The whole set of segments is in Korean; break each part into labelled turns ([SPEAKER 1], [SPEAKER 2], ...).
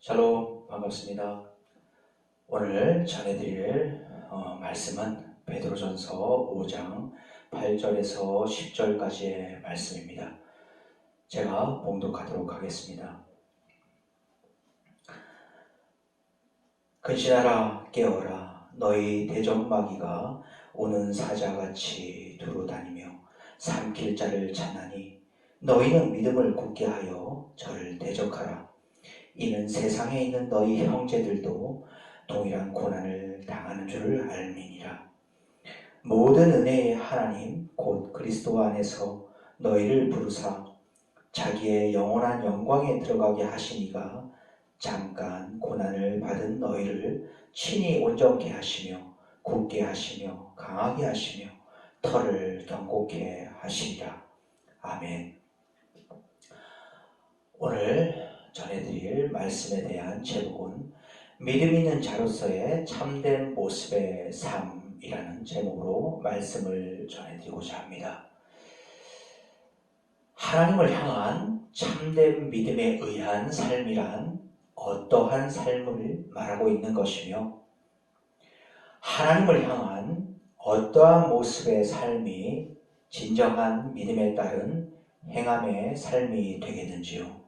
[SPEAKER 1] 샬롬, 반갑습니다. 오늘 전해드릴 말씀은 베드로전서 5장 8절에서 10절까지의 말씀입니다. 제가 봉독하도록 하겠습니다. 근신하라, 깨어라. 너희 대적마귀가 오는 사자같이 두루다니며 삼킬 자를 찾나니 너희는 믿음을 굳게 하여 저를 대적하라. 이는 세상에 있는 너희 형제들도 동일한 고난을 당하는 줄을 알미니라. 모든 은혜의 하나님 곧 그리스도 안에서 너희를 부르사 자기의 영원한 영광에 들어가게 하시니가 잠깐 고난을 받은 너희를 친히 온전케 하시며 굳게 하시며 강하게 하시며 터를 견고케 하시리라. 아멘. 오늘 전해드릴 말씀에 대한 제목은 믿음 있는 자로서의 참된 모습의 삶이라는 제목으로 말씀을 전해드리고자 합니다. 하나님을 향한 참된 믿음에 의한 삶이란 어떠한 삶을 말하고 있는 것이며 하나님을 향한 어떠한 모습의 삶이 진정한 믿음에 따른 행함의 삶이 되겠는지요.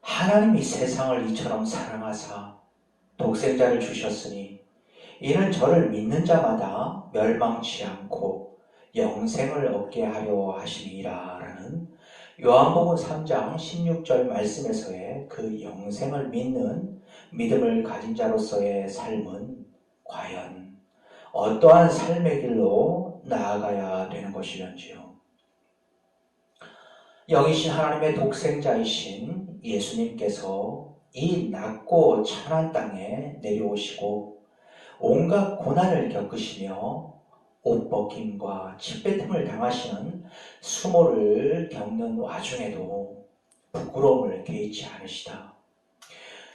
[SPEAKER 1] 하나님이 세상을 이처럼 사랑하사 독생자를 주셨으니 이는 저를 믿는 자마다 멸망치 않고 영생을 얻게 하려 하심이라 라는 요한복음 3장 16절 말씀에서의 그 영생을 믿는 믿음을 가진 자로서의 삶은 과연 어떠한 삶의 길로 나아가야 되는 것이련지요. 영이신 하나님의 독생자이신 예수님께서 이 낮고 천한 땅에 내려오시고 온갖 고난을 겪으시며 옷벗김과 침뱉음을 당하시는 수모를 겪는 와중에도 부끄러움을 개의치 않으시다.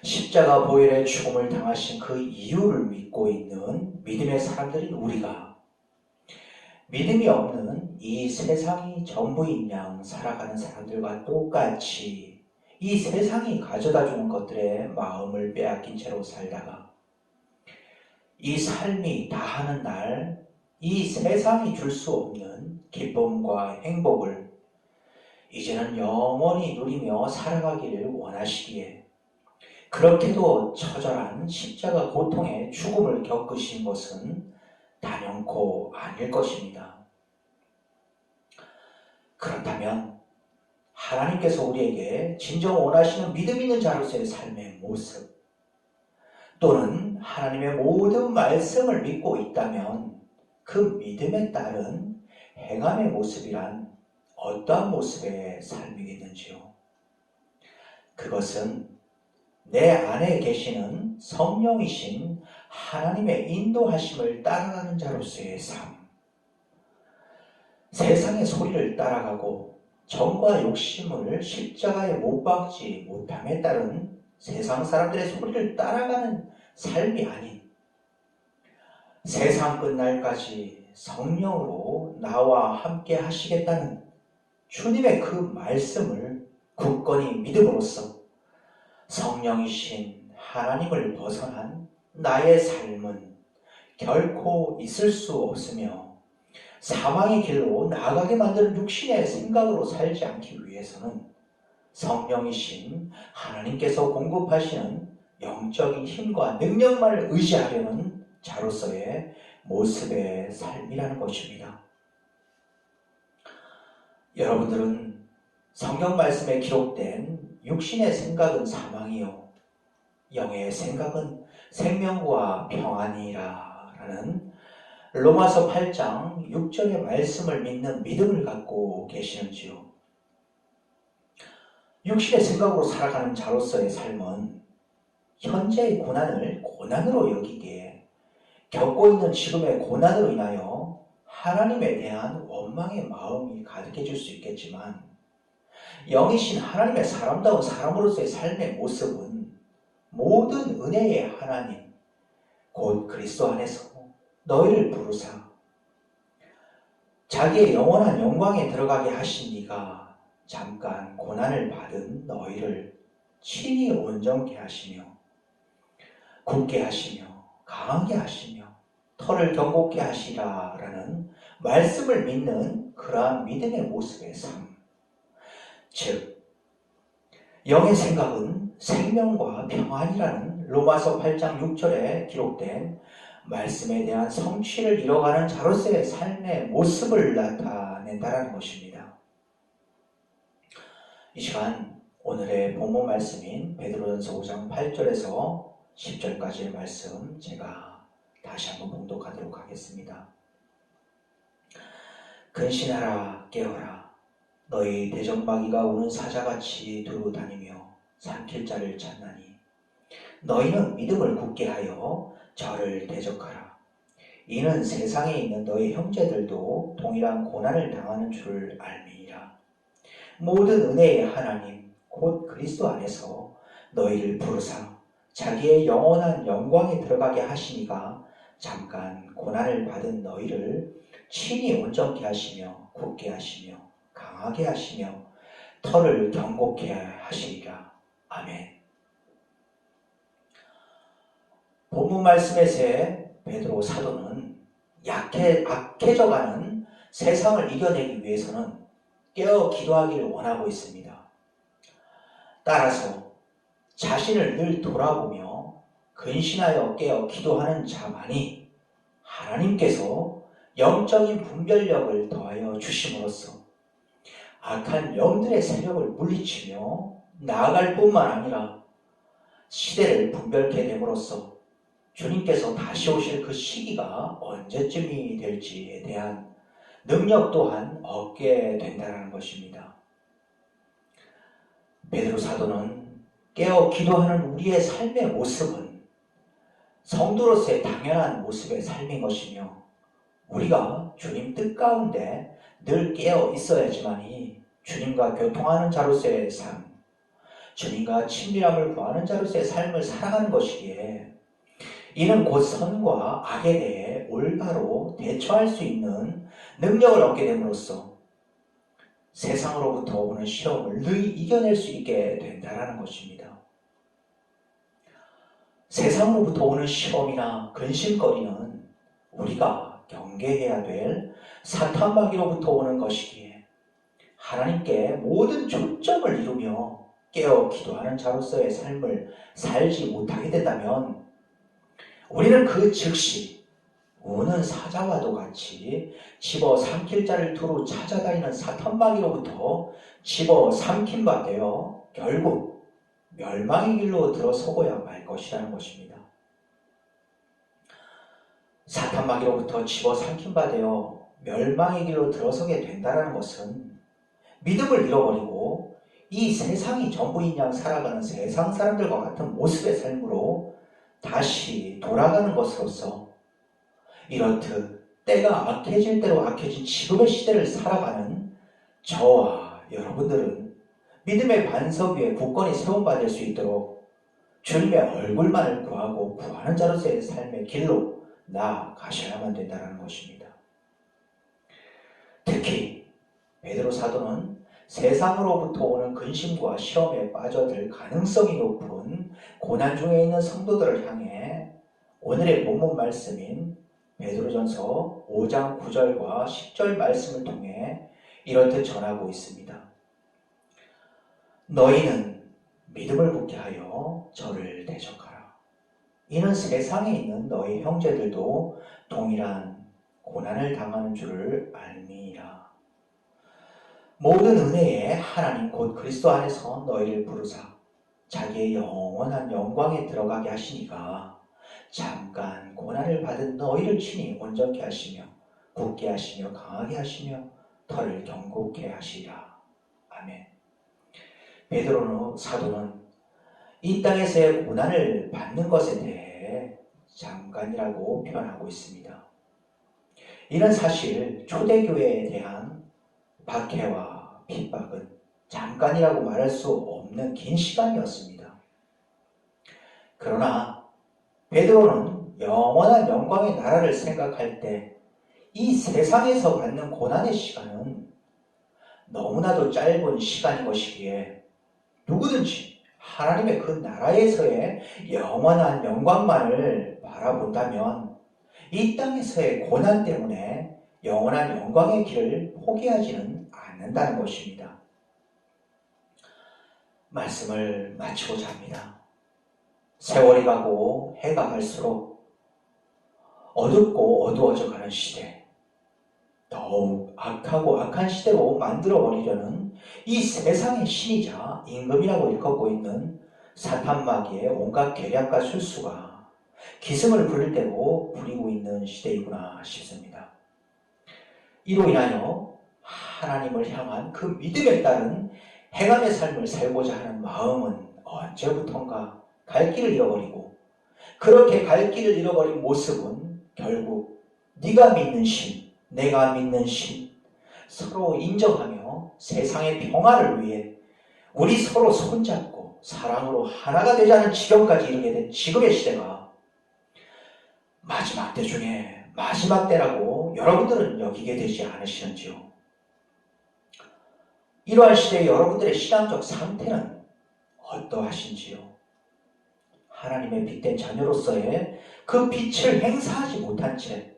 [SPEAKER 1] 십자가 보혈의 죽음을 당하신 그 이유를 믿고 있는 믿음의 사람들인 우리가 믿음이 없는 이 세상이 전부인 양 살아가는 사람들과 똑같이 이 세상이 가져다주는 것들에 마음을 빼앗긴 채로 살다가 이 삶이 다하는 날 이 세상이 줄 수 없는 기쁨과 행복을 이제는 영원히 누리며 살아가기를 원하시기에 그렇게도 처절한 십자가 고통의 죽음을 겪으신 것은 단연코 아닐 것입니다. 그렇다면 하나님께서 우리에게 진정 원하시는 믿음 있는 자로서의 삶의 모습 또는 하나님의 모든 말씀을 믿고 있다면 그 믿음에 따른 행함의 모습이란 어떠한 모습의 삶이겠는지요? 그것은 내 안에 계시는 성령이신 하나님의 인도하심을 따라가는 자로서의 삶. 세상의 소리를 따라가고 정과 욕심을 십자가에 못 박지 못함에 따른 세상 사람들의 소리를 따라가는 삶이 아닌 세상 끝날까지 성령으로 나와 함께 하시겠다는 주님의 그 말씀을 굳건히 믿음으로써 성령이신 하나님을 벗어난 나의 삶은 결코 있을 수 없으며 사망의 길로 나아가게 만드는 육신의 생각으로 살지 않기 위해서는 성령이신 하나님께서 공급하시는 영적인 힘과 능력만을 의지하려는 자로서의 모습의 삶이라는 것입니다. 여러분들은 성경 말씀에 기록된 육신의 생각은 사망이요 영의 생각은 생명과 평안이라 라는 로마서 8장 6절의 말씀을 믿는 믿음을 갖고 계시는지요? 육신의 생각으로 살아가는 자로서의 삶은 현재의 고난을 고난으로 여기기에 겪고 있는 지금의 고난으로 인하여 하나님에 대한 원망의 마음이 가득해질 수 있겠지만 영이신 하나님의 사람다운 사람으로서의 삶의 모습은 모든 은혜의 하나님 곧 그리스도 안에서 너희를 부르사 자기의 영원한 영광에 들어가게 하신 이가 잠깐 고난을 받은 너희를 친히 온전케 하시며 굳게 하시며 강하게 하시며 털을 경고케 하시라라는 말씀을 믿는 그러한 믿음의 모습의 삶. 즉 영의 생각은 생명과 평안이라는 로마서 8장 6절에 기록된 말씀에 대한 성취를 이뤄가는 자로서의 삶의 모습을 나타낸다는 것입니다. 이 시간 오늘의 본문 말씀인 베드로전서 5장 8절에서 10절까지의 말씀 제가 다시 한번 봉독하도록 하겠습니다. 근신하라 깨어라 너희 대적마귀가 우는 사자같이 두루 다니며 삼킬 자를 찾나니 너희는 믿음을 굳게 하여 저를 대적하라. 이는 세상에 있는 너희 형제들도 동일한 고난을 당하는 줄 알미니라. 모든 은혜의 하나님 곧 그리스도 안에서 너희를 부르사 자기의 영원한 영광에 들어가게 하시니가 잠깐 고난을 받은 너희를 친히 온전케 하시며 굳게 하시며 강하게 하시며 털을 경고케 하시리라. 아멘. 본문 말씀에서 베드로 사도는 악해져가는 세상을 이겨내기 위해서는 깨어 기도하기를 원하고 있습니다. 따라서 자신을 늘 돌아보며 근신하여 깨어 기도하는 자만이 하나님께서 영적인 분별력을 더하여 주심으로써 악한 영들의 세력을 물리치며 나아갈 뿐만 아니라 시대를 분별케 됨으로써 주님께서 다시 오실 그 시기가 언제쯤이 될지에 대한 능력 또한 얻게 된다는 것입니다. 베드로 사도는 깨어 기도하는 우리의 삶의 모습은 성도로서의 당연한 모습의 삶인 것이며 우리가 주님 뜻 가운데 늘 깨어 있어야지만이 주님과 교통하는 자로서의 삶, 주님과 친밀함을 구하는 자로서의 삶을 살아가는 것이기에 이는 곧 선과 악에 대해 올바로 대처할 수 있는 능력을 얻게 됨으로써 세상으로부터 오는 시험을 늘 이겨낼 수 있게 된다는 것입니다. 세상으로부터 오는 시험이나 근심거리는 우리가 경계해야 될 사탄마귀로부터 오는 것이기에 하나님께 모든 초점을 이루며 깨어 기도하는 자로서의 삶을 살지 못하게 된다면 우리는 그 즉시 우는 사자와도 같이 집어 삼킬 자를 두루 찾아다니는 사탄마귀로부터 집어 삼킨 바 되어 결국 멸망의 길로 들어서고야 말 것이라는 것입니다. 사탄마귀로부터 집어 삼킨 바 되어 멸망의 길로 들어서게 된다는 것은 믿음을 잃어버리고 이 세상이 전부인 양 살아가는 세상 사람들과 같은 모습의 삶으로 다시 돌아가는 것으로서 이렇듯 때가 악해질 대로 악해진 지금의 시대를 살아가는 저와 여러분들은 믿음의 반석 위에 굳건히 세움받을 수 있도록 주님의 얼굴만을 구하고 구하는 자로서의 삶의 길로 나아가셔야만 된다는 것입니다. 특히 베드로 사도는 세상으로부터 오는 근심과 시험에 빠져들 가능성이 높은 고난 중에 있는 성도들을 향해 오늘의 본문 말씀인 베드로전서 5장 9절과 10절 말씀을 통해 이렇듯 전하고 있습니다. 너희는 믿음을 굳게 하여 저를 대적하라. 이는 세상에 있는 너희 형제들도 동일한 고난을 당하는 줄을 알미니라. 모든 은혜의 하나님 곧 그리스도 안에서 너희를 부르사 자기의 영원한 영광에 들어가게 하시니가 잠깐 고난을 받은 너희를 친히 온전케 하시며 굳게 하시며 강하게 하시며 털을 경고케 하시리라. 아멘. 베드로 사도는 이 땅에서의 고난을 받는 것에 대해 잠깐이라고 표현하고 있습니다. 이는 사실 초대교회에 대한 박해와 핍박은 잠깐이라고 말할 수 없는 긴 시간이었습니다. 그러나 베드로는 영원한 영광의 나라를 생각할 때 이 세상에서 받는 고난의 시간은 너무나도 짧은 시간인 것이기에 누구든지 하나님의 그 나라에서의 영원한 영광만을 바라본다면 이 땅에서의 고난 때문에 영원한 영광의 길을 포기하지는 않는다는 것입니다. 말씀을 마치고자 합니다. 세월이 가고 해가 갈수록 어둡고 어두워져 가는 시대, 더욱 악하고 악한 시대로 만들어버리려는 이 세상의 신이자 임금이라고 일컫고 있는 사탄마귀의 온갖 계략과 술수가 기승을 부릴 대로 부리고 있는 시대이구나 싶습니다. 이로 인하여 하나님을 향한 그 믿음에 따른 행함의 삶을 살고자 하는 마음은 언제부턴가 갈 길을 잃어버리고, 그렇게 갈 길을 잃어버린 모습은 결국 네가 믿는 신, 내가 믿는 신, 서로 인정하며 세상의 평화를 위해 우리 서로 손잡고 사랑으로 하나가 되자는 지경까지 이르게 된 지금의 시대가 마지막 때 중에 마지막 때라고 여러분들은 여기게 되지 않으시는지요? 이러한 시대의 여러분들의 신앙적 상태는 어떠하신지요? 하나님의 빛된 자녀로서의 그 빛을 행사하지 못한 채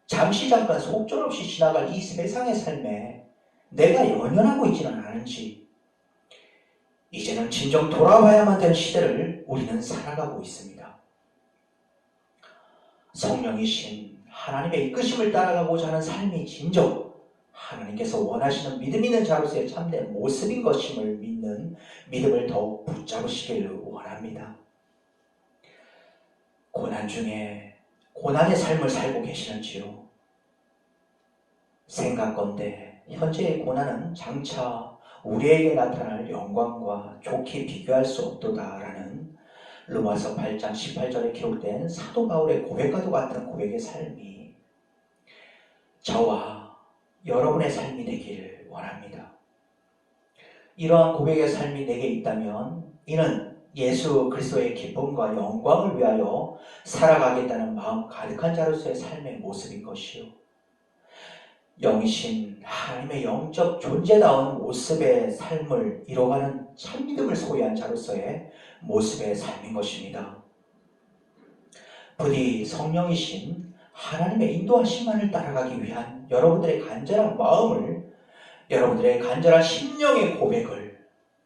[SPEAKER 1] 잠시 잠깐 속절없이 지나갈 이 세상의 삶에 내가 연연하고 있지는 않은지, 이제는 진정 돌아와야만 되는 시대를 우리는 살아가고 있습니다. 성령이신 하나님의 이끄심을 따라가고자 하는 삶이 진정 하나님께서 원하시는 믿음 있는 자로서의 참된 모습인 것임을 믿는 믿음을 더욱 붙잡으시기를 원합니다. 고난 중에 고난의 삶을 살고 계시는지요? 생각건대 현재의 고난은 장차 우리에게 나타날 영광과 좋게 비교할 수 없도다라는 로마서 8장 18절에 기록된 사도 바울의 고백과도 같은 고백의 삶이 저와 여러분의 삶이 되기를 원합니다. 이러한 고백의 삶이 내게 있다면 이는 예수 그리스도의 기쁨과 영광을 위하여 살아가겠다는 마음 가득한 자로서의 삶의 모습인 것이요, 영이신 하나님의 영적 존재다운 모습의 삶을 이뤄가는 참믿음을 소유한 자로서의 모습의 삶인 것입니다. 부디 성령이신 하나님의 인도하심만을 따라가기 위한 여러분들의 간절한 마음을, 여러분들의 간절한 심령의 고백을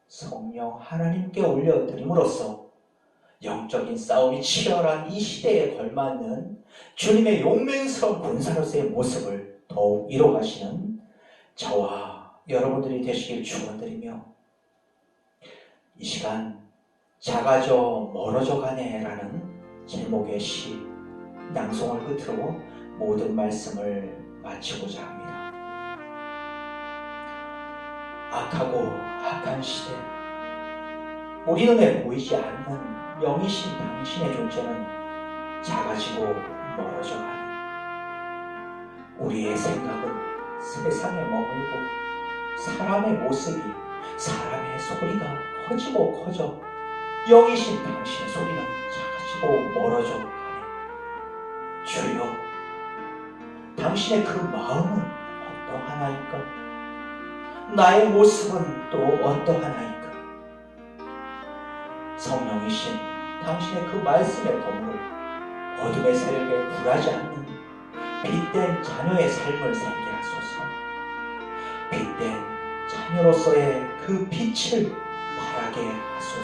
[SPEAKER 1] 성령 하나님께 올려드림으로써 영적인 싸움이 치열한 이 시대에 걸맞는 주님의 용맹스러운 군사로서의 모습을 더욱 이뤄가시는 저와 여러분들이 되시길 축원드리며, 이 시간 작아져 멀어져 가네라는 제목의 시 낭송을 끝으로 모든 말씀을 마치고자 합니다. 악하고 악한 시대, 우리 눈에 보이지 않는 영이신 당신의 존재는 작아지고 멀어져 가네. 우리의 생각은 세상에 머물고 사람의 모습이, 사람의 소리가 커지고 커져 영이신 당신의 소리는 작아지고 멀어져 가네. 주여, 당신의 그 마음은 어떠하나이까? 나의 모습은 또 어떠하나이까? 성령이신 당신의 그 말씀의 검으로 어둠의 세력에 굴하지 않는 빛된 자녀의 삶을 살게 하소서. 빛된 자녀로서의 그 빛을 발하게 하소서.